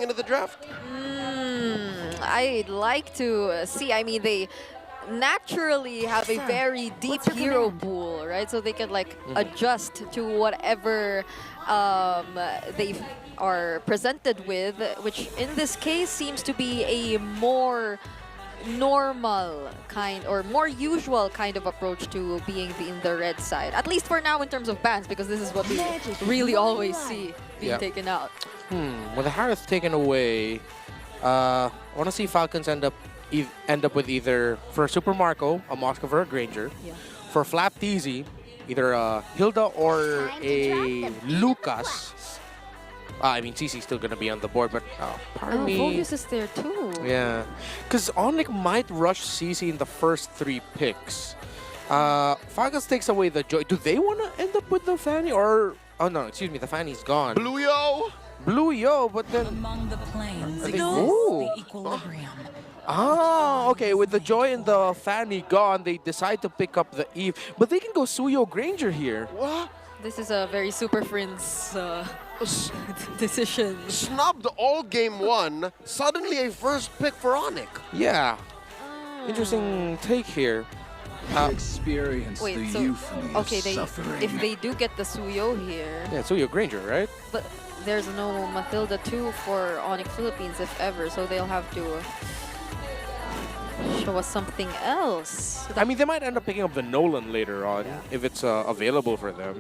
into the draft? I'd like to see. I mean, they naturally have a very deep hero pool, right? So they can like adjust to whatever they are presented with, which in this case seems to be a more normal kind or more usual kind of approach to being in the red side, at least for now in terms of bans, because this is what we really always see being taken out. With the Harith taken away, I want to see Falcons end up with either for Super Marco a Moscow or a Granger, for Flap Teasy either a Hilda or a Lucas. I mean, CC's still going to be on the board, but pardon me. Volvius is there too. Yeah, because ONIC might rush CC in the first 3 picks. Falcons takes away the Joy. Do they want to end up with the Fanny or... Oh, no, excuse me, the Fanny's gone. Blue Yo! Blue Yo, but then... Among the planes Are they- exists Ooh. the equilibrium. Ah, okay, with the Joy and the Fanny gone, they decide to pick up the Eve. But they can go Suyo Granger here. What? This is a very Super Friends decision. Snubbed all game 1, suddenly a first pick for ONIC. Yeah. Interesting take here. Experience Wait, the so euphony okay, of suffering. if they do get the Suyo here, Yeah, Suyo Granger, right? but there's no Matilda 2 for ONIC Philippines if ever, so they'll have to show us something else. I mean, they might end up picking up the Nolan later on if it's available for them.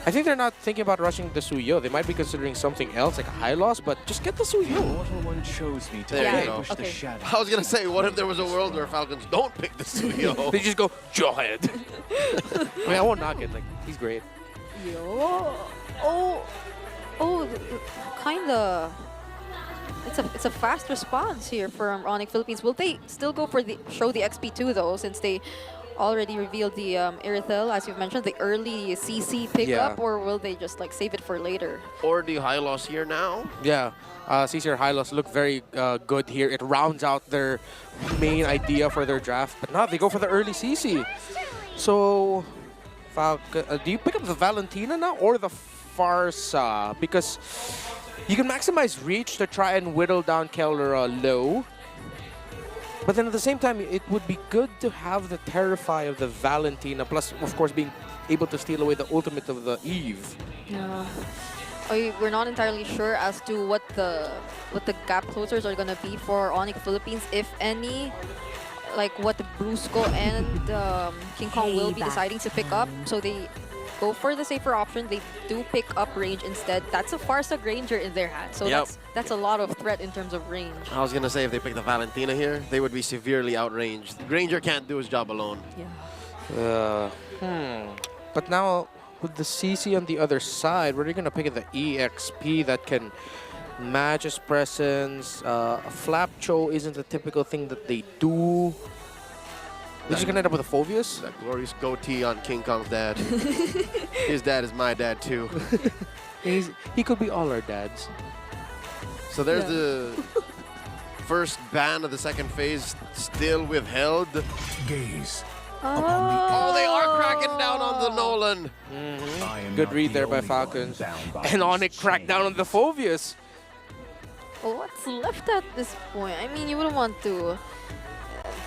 I think they're not thinking about rushing the Suyo. They might be considering something else, like a high loss, but just get the Suyo. Mortal one chose me to There you push go. the Okay. shadow. I was gonna say, what if there was a world where Falcons don't pick the Suyo? They just go, Jawhead. I mean, I won't knock it. Like, he's great. Yo. Oh, kinda. It's a fast response here from ONIC Philippines. Will they still go for the show the XP2 though, since they already revealed the Irithel, as you've mentioned, the early CC pickup, or will they just like save it for later? Or do high loss here now? Yeah, CC or high loss look very good here. It rounds out their main idea for their draft, but now they go for the early CC. So, do you pick up the Valentina now or the Farsa? Because you can maximize reach to try and whittle down Keller low. But then at the same time, it would be good to have the Terrify of the Valentina, plus, of course, being able to steal away the ultimate of the Eve. Yeah. We're not entirely sure as to what the gap closers are gonna be for ONIC Philippines, if any. Like what Brusco and King Kong will be deciding to pick up. So they go for the safer option. They do pick up range instead. That's a Farsa Granger in their hand. So that's a lot of threat in terms of range. I was gonna say, if they pick the Valentina here, they would be severely outranged. Granger can't do his job alone. Yeah. But now, with the CC on the other side, where are you going to pick the EXP that can match his presence? Flap Cho isn't the typical thing that they do. They're just going to end up with a Phobius? That glorious goatee on King Kong's dad. His dad is my dad too. He could be all our dads. So there's the first ban of the second phase still withheld. Gaze. Oh, they are cracking down on the Nolan. I am Good not read the there by only Falcons. one bound by And this ONIC cracked down on the Phobius. What's left at this point? I mean, you wouldn't want to.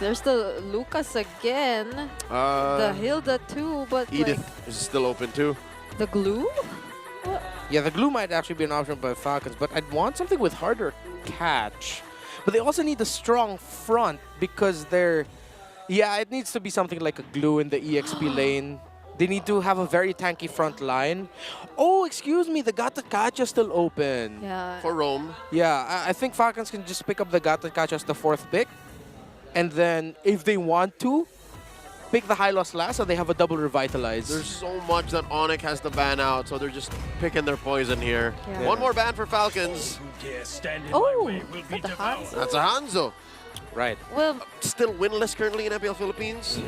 There's the Lucas again. The Hilda too, but Edith like is still open too. the glue? What? Yeah, the glue might actually be an option by Falcons, but I'd want something with harder catch. But they also need a strong front because they're... Yeah, it needs to be something like a glue in the EXP lane. They need to have a very tanky front line. Oh, excuse me, the Gata Kacha still open. Yeah. For Rome. Yeah, I think Falcons can just pick up the Gata Kacha as the 4th pick. And then, if they want to, pick the high loss last so they have a double revitalize. There's so much that ONIC has to ban out, so they're just picking their poison here. Yeah. One more ban for Falcons. Oh, is that the Hanzo? That's a Hanzo. Right. Well, Still winless currently in MPL Philippines.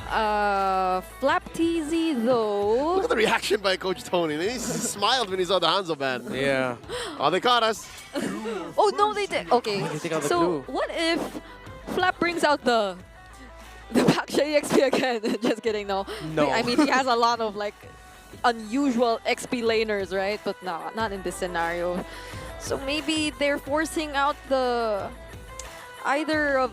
Flap TZ though. Look at the reaction by Coach Tony. He smiled when he saw the Hanzo ban. Yeah. Oh, they caught us. Oh no, they did. Okay, They take out the so glue. what if Flap brings out the Baksha EXP again? Just kidding, no. No. I mean, he has a lot of like unusual XP laners, right? But no, not in this scenario. So maybe they're forcing out the either of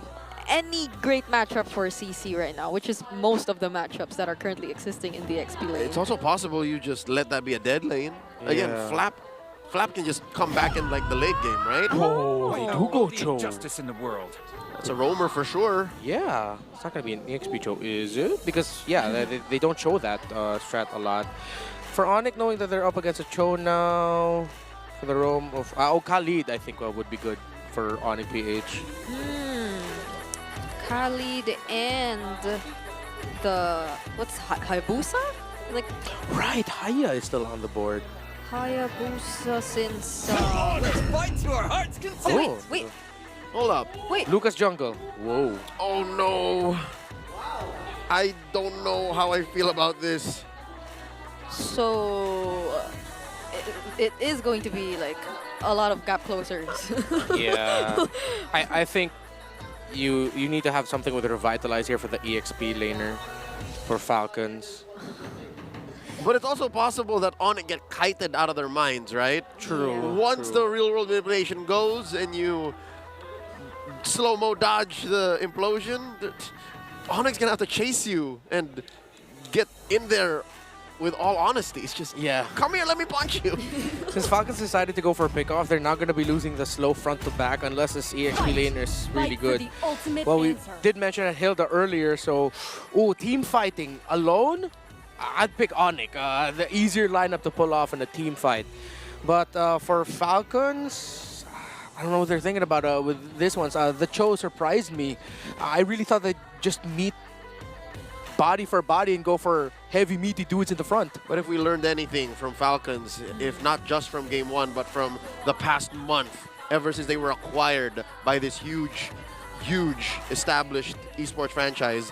any great matchup for CC right now, which is most of the matchups that are currently existing in the XP lane. It's also possible you just let that be a dead lane. Again, Yeah. Flap can just come back in like the late game, right? Oh, they do go choke. Justice in the world. It's a roamer for sure. Yeah, it's not gonna be an EXP choke, is it? Because yeah, they don't show that strat a lot. For ONIC, knowing that they're up against a Cho now, for the roam of Khalid, I think would be good for ONIC PH. Khalid and the what's Hayabusa? Like Right, Haya is still on the board. Hayabusa since Let's fight to our heart's content. wait, Hold up. wait. Lucas Jungle. Whoa. Oh no. I don't know how I feel about this. So it is going to be like a lot of gap closers. Yeah. I think you need to have something with Revitalize here for the EXP laner for Falcons. But it's also possible that ONIC get kited out of their minds, right? True. Once true. the real world manipulation goes and you slow-mo dodge the implosion, ONIC's gonna have to chase you and get in there with all honesty. It's just, Yeah. come here, let me punch you. Since Falcons decided to go for a pick-off, they're not going to be losing the slow front to back unless this EXP lane is really good. Well, we did mention at Hilda earlier, so team fighting alone, I'd pick ONIC. The easier lineup to pull off in a team fight. But for Falcons, I don't know what they're thinking about with this one. The Cho surprised me. I really thought they'd just meet body for body and go for heavy, meaty dudes in the front. But if we learned anything from Falcons, if not just from game one, but from the past month, ever since they were acquired by this huge established esports franchise,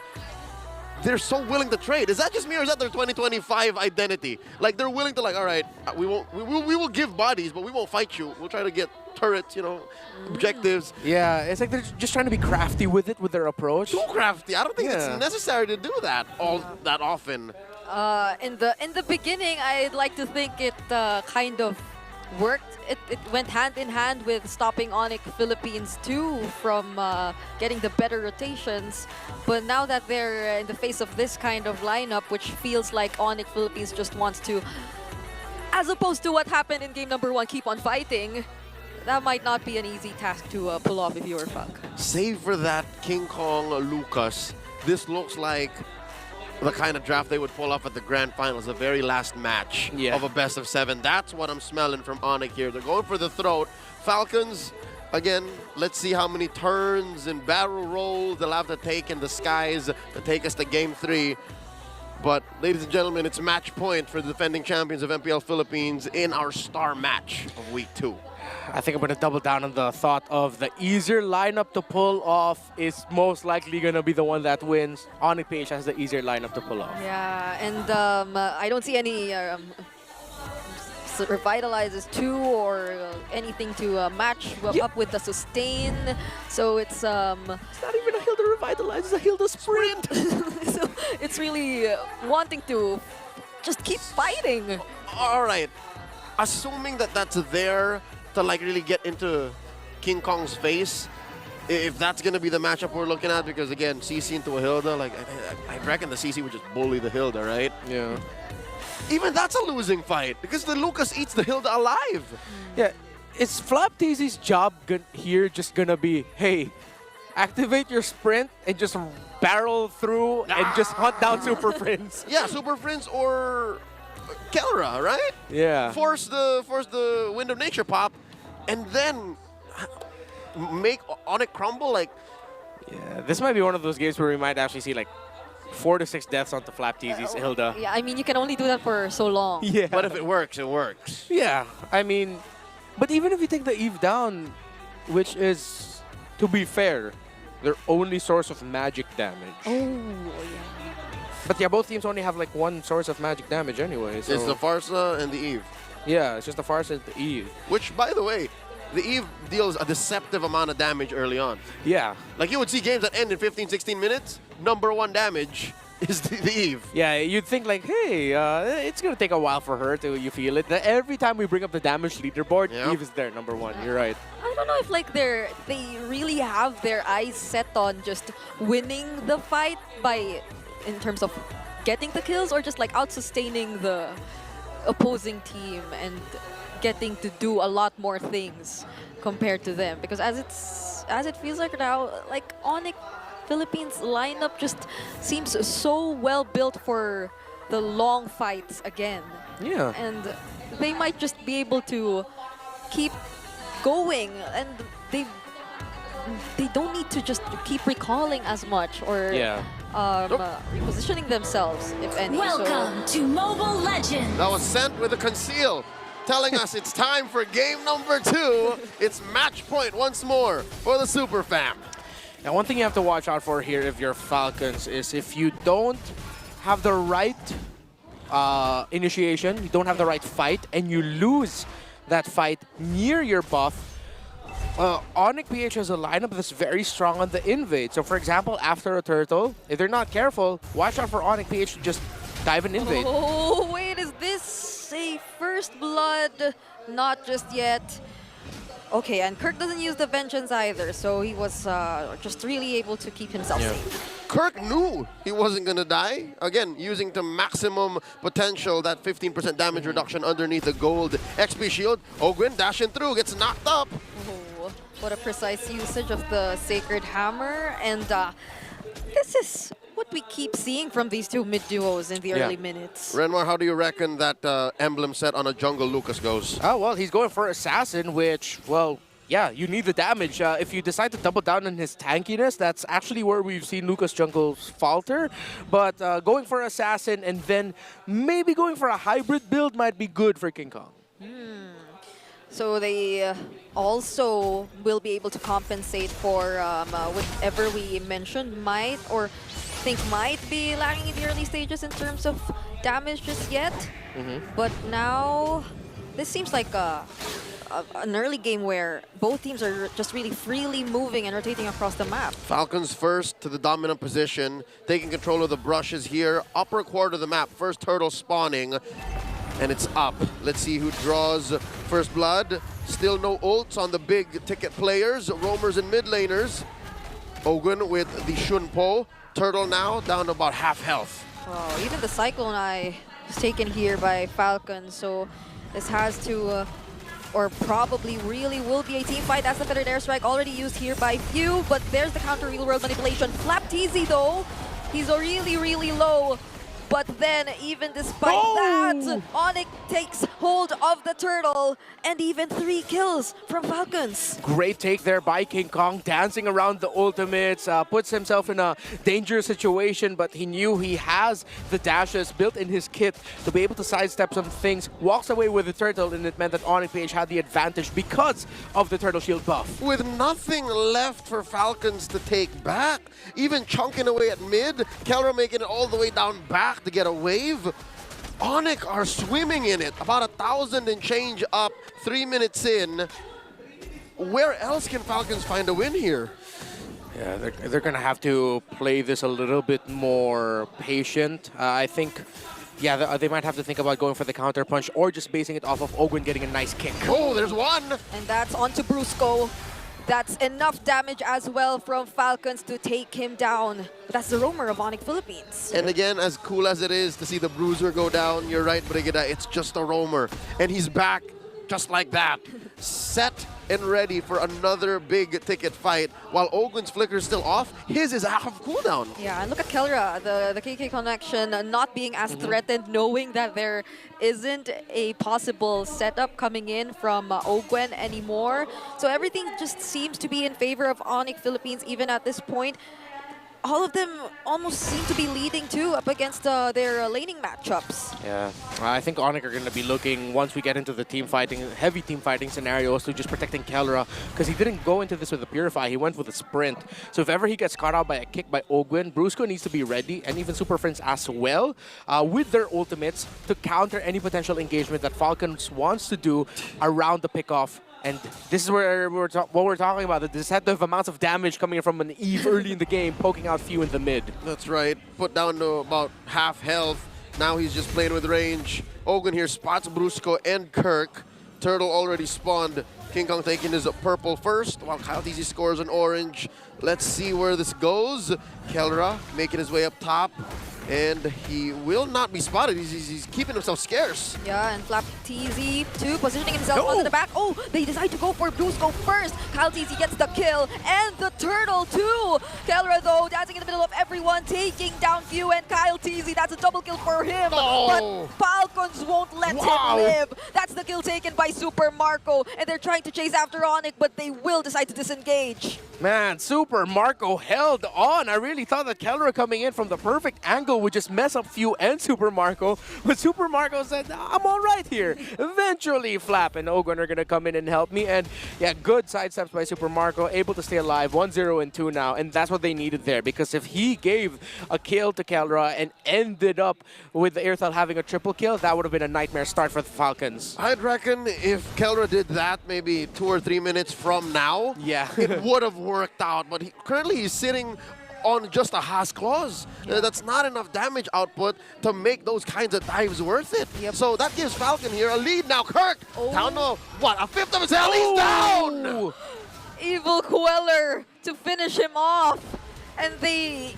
they're so willing to trade. Is that just me or is that their 2025 identity? Like they're willing to like, all right, we will give bodies, but we won't fight you. We'll try to get turrets, objectives. Yeah, it's like they're just trying to be crafty with it, with their approach. Too crafty. I don't think Yeah. it's necessary to do that that often. In the beginning, I'd like to think it kind of worked. It went hand in hand with stopping ONIC Philippines too from getting the better rotations. But now that they're in the face of this kind of lineup, which feels like ONIC Philippines just wants to, as opposed to what happened in game number 1, keep on fighting. That might not be an easy task to pull off if you were Falc. Save for that King Kong Lucas, this looks like the kind of draft they would pull off at the grand finals, the very last match of a best of 7. That's what I'm smelling from ONIC here. They're going for the throat. Falcons, again, let's see how many turns and barrel rolls they'll have to take in the skies to take us to game 3. But, ladies and gentlemen, it's match point for the defending champions of MPL Philippines in our star match of week 2. I think I'm going to double down on the thought of the easier lineup to pull off is most likely going to be the one that wins. ONIC PH has the easier lineup to pull off. Yeah, and I don't see any revitalizes 2 or anything to match up with the sustain. So it's It's not even a Hilda Revitalize, it's a Hilda Sprint. so it's really wanting to just keep fighting. All right, assuming that that's there to like really get into King Kong's face, if that's going to be the matchup we're looking at, because again, CC into a Hilda, like I reckon the CC would just bully the Hilda, right? Yeah. Even that's a losing fight because the Lucas eats the Hilda alive. Yeah, it's Flap Daisy's job here just gonna be, hey, activate your sprint and just barrel through and just hunt down Super Friends. Yeah, Super Friends or Kelra, right? Yeah. Force the Wind of Nature pop, and then make ONIC crumble. Like, Yeah, this might be one of those games where we might actually see like 4 to 6 deaths onto Flap Daisy's Hilda. Yeah, I mean, you can only do that for so long. Yeah. but if it works, it works. Yeah, I mean, but even if you take the Eve down, which is, to be fair, their only source of magic damage. Oh, yeah. But yeah, both teams only have like one source of magic damage anyway. So It's the Farsa and the Eve. yeah, it's just the Farsa and the Eve. Which, by the way, the Eve deals a deceptive amount of damage early on. Yeah. Like, you would see games that end in 15, 16 minutes, #1 damage, is the Eve. Yeah, you'd think like, hey, it's gonna take a while for her to you feel it. Every time we bring up the damage leaderboard, Yep. Eve is there, number 1. You're right. I don't know if like they really have their eyes set on just winning the fight in terms of getting the kills, or just like out-sustaining the opposing team and getting to do a lot more things compared to them. Because as it feels like now, like ONIC Philippines lineup just seems so well built for the long fights again. Yeah. And they might just be able to keep going, and they don't need to just keep recalling as much or repositioning themselves, if any. Welcome to Mobile Legends. That was sent with a conceal, telling us it's time for game number 2. It's match point once more for the Super Fam. Now, one thing you have to watch out for here if you're Falcons is if you don't have the right initiation, you don't have the right fight, and you lose that fight near your buff, ONIC PH has a lineup that's very strong on the invade. So, for example, after a turtle, if they're not careful, watch out for ONIC PH to just dive and invade. Oh, wait, is this a first blood? Not just yet. Okay, and Kirk doesn't use the vengeance either, so he was just really able to keep himself safe. Kirk knew he wasn't going to die. Again, using to maximum potential, that 15% damage reduction underneath the gold XP shield. Ogwin dashing through, gets knocked up. Oh, what a precise usage of the Sacred Hammer. And this is what we keep seeing from these two mid-duos in the early minutes. Renmar, how do you reckon that emblem set on a jungle Lucas goes? Oh, well, he's going for Assassin, which, well, yeah, you need the damage. If you decide to double down on his tankiness, that's actually where we've seen Lucas jungles falter. But going for Assassin and then maybe going for a hybrid build might be good for King Kong. So they also will be able to compensate for whatever we mentioned might be lacking in the early stages in terms of damage just yet. But now this seems like an early game where both teams are just really freely moving and rotating across the map. Falcons first to the dominant position, taking control of the brushes here. Upper quarter of the map, first turtle spawning, and it's up. Let's see who draws first blood. Still no ults on the big ticket players, roamers and mid laners. Ogwin with the Shunpo. Turtle now down to about half health. Wow, even the Cyclone Eye is taken here by Falcons, so this has to, or probably really will be a team fight. That's the Feathered Airstrike already used here by Few, but there's the counter real world manipulation. Flap Teasy though, he's really, really low. But then, even despite that, ONIC takes hold of the turtle, and even 3 kills from Falcons. Great take there by King Kong, dancing around the ultimates, puts himself in a dangerous situation, but he knew he has the dashes built in his kit to be able to sidestep some things, walks away with the turtle, and it meant that ONIC PH had the advantage because of the turtle shield buff. With nothing left for Falcons to take back, even chunking away at mid, Kelra making it all the way down back to get a wave. ONIC are swimming in it, about 1,000 and change up, 3 minutes in. Where else can Falcons find a win here? Yeah, they're going to have to play this a little bit more patient. I think, yeah, they might have to think about going for the counter punch or just basing it off of Ogwin getting a nice kick. Oh, there's one! And that's onto Brusco. That's enough damage as well from Falcons to take him down. But that's the roamer of ONIC Philippines. And again, as cool as it is to see the bruiser go down, you're right, Brigida, it's just a roamer. And he's back just like that. Set and ready for another big ticket fight. While Ogwin's flicker is still off, his is out of cooldown. Yeah, and look at Kelra, the KK connection not being as threatened, knowing that there isn't a possible setup coming in from Ogwen anymore. So everything just seems to be in favor of ONIC Philippines even at this point. All of them almost seem to be leading too up against their laning matchups. Yeah, I think ONIC are going to be looking, once we get into the team fighting, heavy team fighting scenarios, to just protecting Kelra, because he didn't go into this with a Purify, he went with a Sprint. So if ever he gets caught out by a kick by Ogwin, Brusco needs to be ready, and even Super Friends as well, with their ultimates to counter any potential engagement that Falcons wants to do around the pickoff And this is where what we're talking about, the deceptive amounts of damage coming in from an Eve early in the game, poking out few in the mid. That's right. Put down to about half health. Now he's just playing with range. Ogun here spots Brusco and Kirk. Turtle already spawned. King Kong taking his purple first, while Kyle TZ scores an orange. Let's see where this goes. Kelra making his way up top. And he will not be spotted. He's keeping himself scarce. Yeah, and Flap TZ too, positioning himself onto the back. Oh, they decide to go for Brusco first. Kyle TZ gets the kill, and the Turtle too. Kelra though, dancing in the middle of everyone, taking down Few and Kyle TZ. That's a double kill for him. Oh. But Falcons won't let him live. That's the kill taken by Super Marco, and they're trying to chase after ONIC, but they will decide to disengage. Man, Super Marco held on. I really thought that Kelra coming in from the perfect angle would just mess up Few and Super Marco, but Super Marco said, I'm all right here. Eventually, Flap and Ogun are going to come in and help me, and yeah, good sidesteps by Super Marco, able to stay alive, 1-0 and 2 now, and that's what they needed there, because if he gave a kill to Kelra and ended up with the Airthal having a triple kill, that would have been a nightmare start for the Falcons. I'd reckon if Kelra did that maybe 2 or 3 minutes from now, yeah, it would have worked out, but currently he's sitting on just a Haas clause. That's not enough damage output to make those kinds of dives worth it. Yep. So that gives Falcon here a lead now. Kirk down to what, a fifth of his health? He's down! Evil Queller to finish him off, and they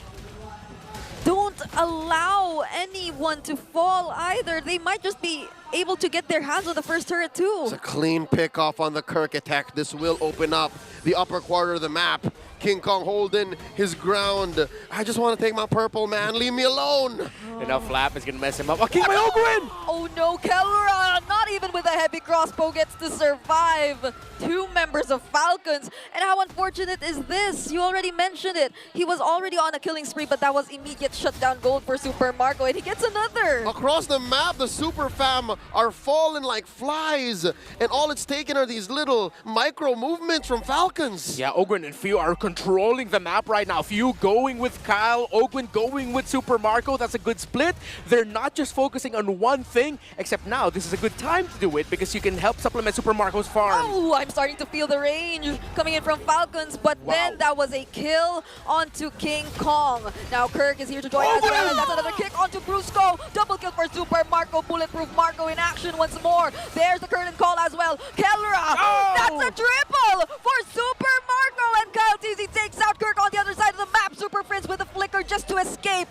don't allow anyone to fall either. They might just be able to get their hands on the first turret too. It's a clean pick off on the Kirk attack. This will open up the upper quarter of the map. King Kong holding his ground. I just want to take my purple, man. Leave me alone. And now Flap is going to mess him up. Oh, King my Ogun! Oh no, Kelra, not even with a heavy crossbow, gets to survive. 2 members of Falcons. And how unfortunate is this? You already mentioned it. He was already on a killing spree, but that was immediate shutdown gold for Super Marco, and he gets another. Across the map, the Super Fam are falling like flies. And all it's taken are these little micro movements from Falcons. Yeah, Ogun and Few are controlling the map right now. Few going with Kyle, Ogun going with Super Marco. That's a good split. They're not just focusing on one thing, except now this is a good time to do it because you can help supplement Super Marco's farm. Oh, I'm starting to feel the range coming in from Falcons, but then that was a kill onto King Kong. Now Kirk is here to join as well, and that's another kick onto Brusco. Double kill for Super Marco. Bulletproof Marco in action once more. There's the curtain call as well. Kelra, that's a triple for Super Marco, and Kyle TZ takes out Kirk on the other side of the map. Super Friends with a flicker just to escape,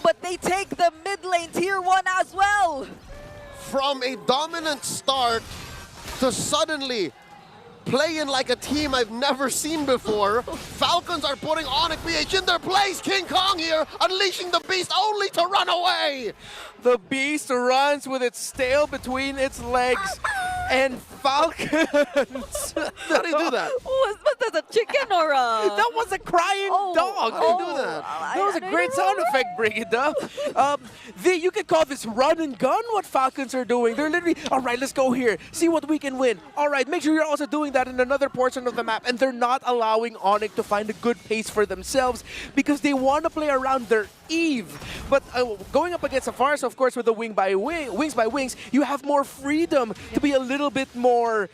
but they take the mid lane tier 1 as well. From a dominant start to suddenly playing like a team I've never seen before, Falcons are putting ONIC BH in their place. King Kong here, unleashing the beast only to run away. The beast runs with its tail between its legs, and Falcons. How do you do that? Was that a chicken or a... That was a crying dog. How do you do that? That was a great sound effect, Brigida. You could call this run and gun what Falcons are doing. They're literally, all right, let's go here. See what we can win. All right, make sure you're also doing that in another portion of the map. And they're not allowing ONIC to find a good pace for themselves because they want to play around their Eve. But going up against Safari, of course, with the wings by wings, you have more freedom to be a little bit more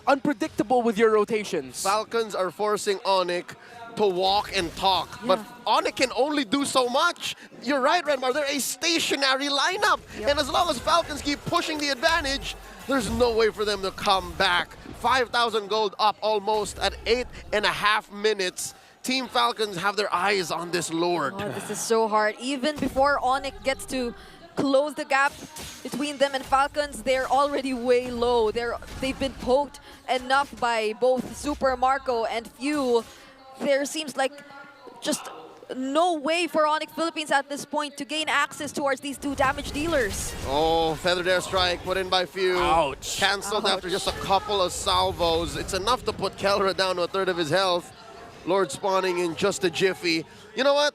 unpredictable with your rotations. Falcons are forcing ONIC to walk and talk, but ONIC can only do so much. You're right, Redmar, they're a stationary lineup, and as long as Falcons keep pushing the advantage, there's no way for them to come back. 5,000 gold up almost at 8.5 minutes. Team Falcons have their eyes on this Lord. Oh, this is so hard. Even before ONIC gets to close the gap between them and Falcons, they're already way low. They've been poked enough by both Super Marco and Few. There seems like just no way for ONIC Philippines at this point to gain access towards these 2 damage dealers. Oh, feathered airstrike put in by Few. Ouch. Cancelled after just a couple of salvos. It's enough to put Kelra down to 1/3 of his health. Lord spawning in just a jiffy. You know what?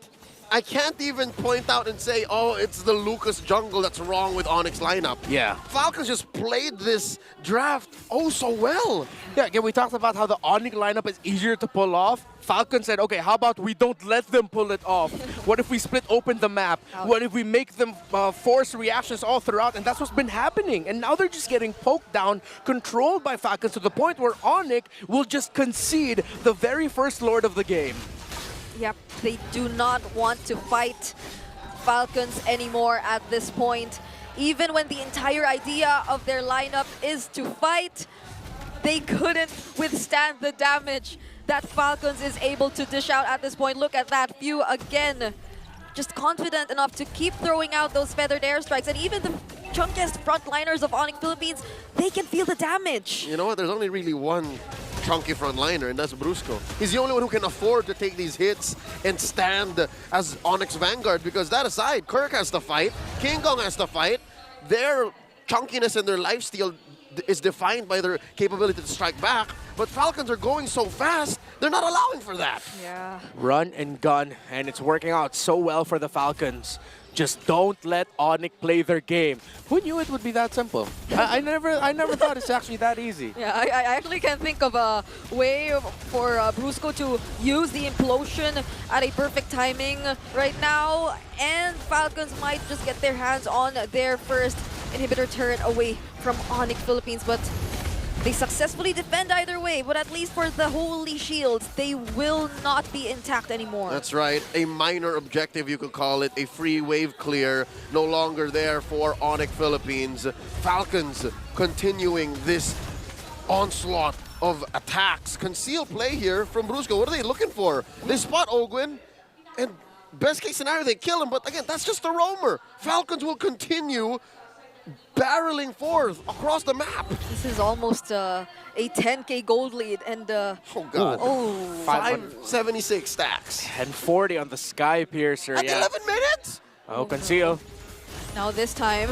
I can't even point out and say, oh, it's the Lucas jungle that's wrong with ONIC's lineup. Yeah. Falcons just played this draft oh so well. Yeah, again, we talked about how the ONIC lineup is easier to pull off. Falcon said, okay, how about we don't let them pull it off? What if we split open the map? What if we make them force reactions all throughout? And that's what's been happening. And now they're just getting poked down, controlled by Falcons to the point where ONIC will just concede the very first Lord of the game. Yep, they do not want to fight Falcons anymore at this point. Even when the entire idea of their lineup is to fight, they couldn't withstand the damage that Falcons is able to dish out at this point. Look at that view again. Just confident enough to keep throwing out those feathered airstrikes. And even the chunkiest frontliners of ONIC Philippines, they can feel the damage. You know what? There's only really one chunky frontliner, and that's Brusco. He's the only one who can afford to take these hits and stand as ONIC's vanguard, because that aside, Kirk has to fight, King Kong has to fight. Their chunkiness and their lifesteal is defined by their capability to strike back, but Falcons are going so fast, they're not allowing for that. Yeah. Run and gun, and it's working out so well for the Falcons. Just don't let ONIC play their game. Who knew it would be that simple? I never thought it's actually that easy. Yeah, I actually can't think of a way for Brusco to use the implosion at a perfect timing right now, and Falcons might just get their hands on their first inhibitor turret away from ONIC Philippines, but they successfully defend either way. But at least for the Holy Shields, they will not be intact anymore. That's right. A minor objective, you could call it. A free wave clear. No longer there for ONIC Philippines. Falcons continuing this onslaught of attacks. Concealed play here from Brusco. What are they looking for? They spot Ogwin, and best case scenario, they kill him. But again, that's just a roamer. Falcons will continue barreling forth across the map. This is almost a 10K gold lead, and oh god. oh, 576 stacks. And 40 on the Sky Piercer. At Yeah. 11 minutes? Oh, conceal. now this time,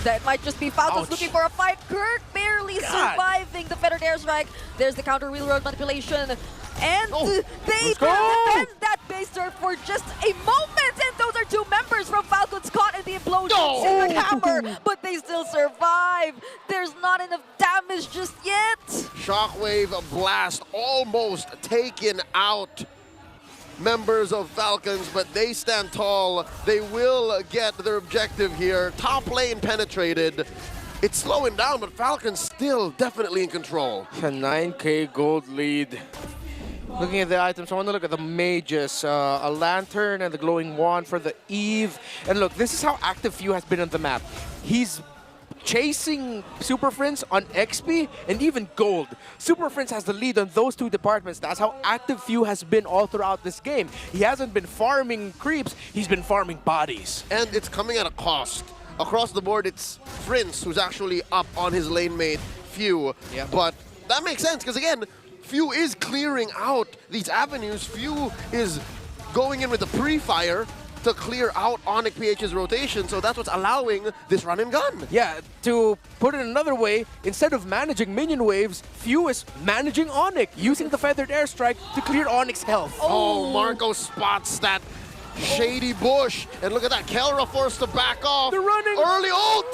that might just be Falcons Ouch. looking for a fight. Kirk barely surviving the feathered airstrike. There's the counter wheel road manipulation. And they Let's go. defend that base turret for just a moment. And those are two members from Falcons caught in the implosions in the hammer. But they still survive. There's not enough damage just yet. Shockwave blast almost taken out members of Falcons, but they stand tall. They will get their objective here. Top lane penetrated. It's slowing down, but Falcons still definitely in control. A 9K gold lead. Looking at the items, I want to look at the mages. A lantern and the glowing wand for the Eve. And look, this is how active Few has been on the map. He's chasing Super Friends on XP and even gold. Super Friends has the lead on those two departments. That's how active Few has been all throughout this game. He hasn't been farming creeps, he's been farming bodies. And it's coming at a cost. Across the board, it's Prince who's actually up on his lane mate, Few. Yeah. But that makes sense, because again, Few is clearing out these avenues. Few is going in with the pre-fire to clear out ONIC PH's rotation, so that's what's allowing this run and gun. Yeah, to put it another way, instead of managing minion waves, Few is managing ONIC, using the feathered airstrike to clear ONIC's health. Oh, Marco spots that shady bush, and look at that, Kelra forced to back off. They're running. Early ult!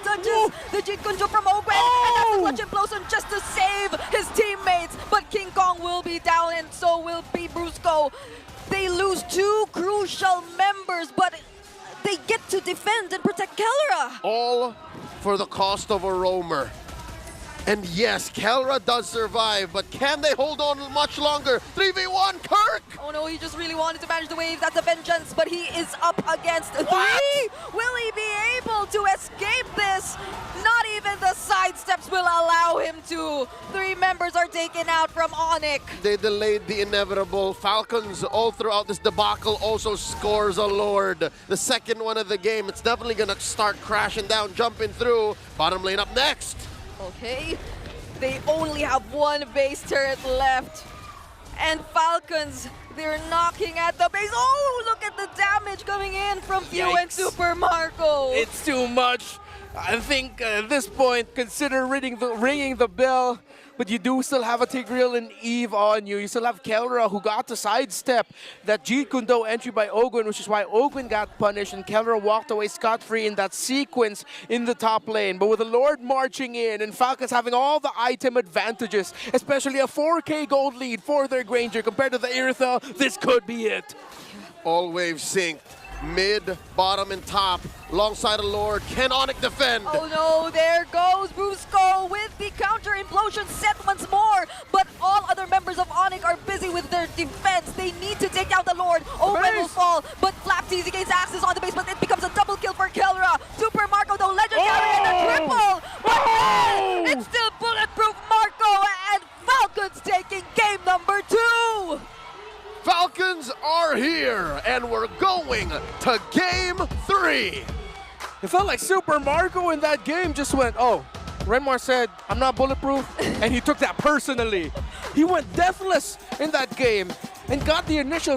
Touches the Jit Kunjo from Ogwen, and that's a clutch implosion just to save his teammates. But King Kong will be down, and so will be Brusco. They lose two crucial members, but they get to defend and protect Kelra. All for the cost of a roamer. And yes, Kelra does survive, but can they hold on much longer? 3v1, Kirk! Oh no, he just really wanted to manage the wave. That's a vengeance, but he is up against three. Will he be able to escape this? Not even the sidesteps will allow him to. Three members are taken out from ONIC. They delayed the inevitable. Falcons all throughout this debacle also scores a Lord. The second one of the game. It's definitely gonna start crashing down, jumping through. Bottom lane up next. Okay, they only have one base turret left. And Falcons, they're knocking at the base. Oh, look at the damage coming in from Few and Yikes. Super Marco. It's too much. I think at this point, consider ringing the bell. but you do still have a Tigreal and Eve on you. You still have Kelra, who got to sidestep that Jeet Kune Do entry by Ogwin, which is why Ogwin got punished, and Kelra walked away scot-free in that sequence in the top lane. But with the Lord marching in and Falcons having all the item advantages, especially a 4K gold lead for their Granger compared to the Iritha, this could be it. All waves synced. Mid, bottom, and top. Alongside the Lord. Can ONIC defend? Oh no, there goes Brusco with the counter implosion set once more. But all other members of ONIC are busy with their defense. They need to take out the Lord. Owen will fall, but Flapteasy gains access on the base, but it becomes a double kill for Kelra. Super Marco, though, legendary and a triple. But then, it's still bulletproof Marco, and Falcons taking game number 2. Falcons are here, and we're going to game 3. It felt like Super Marco in that game just went, oh, Renmar said, I'm not bulletproof, and he took that personally. He went deathless in that game and got the initial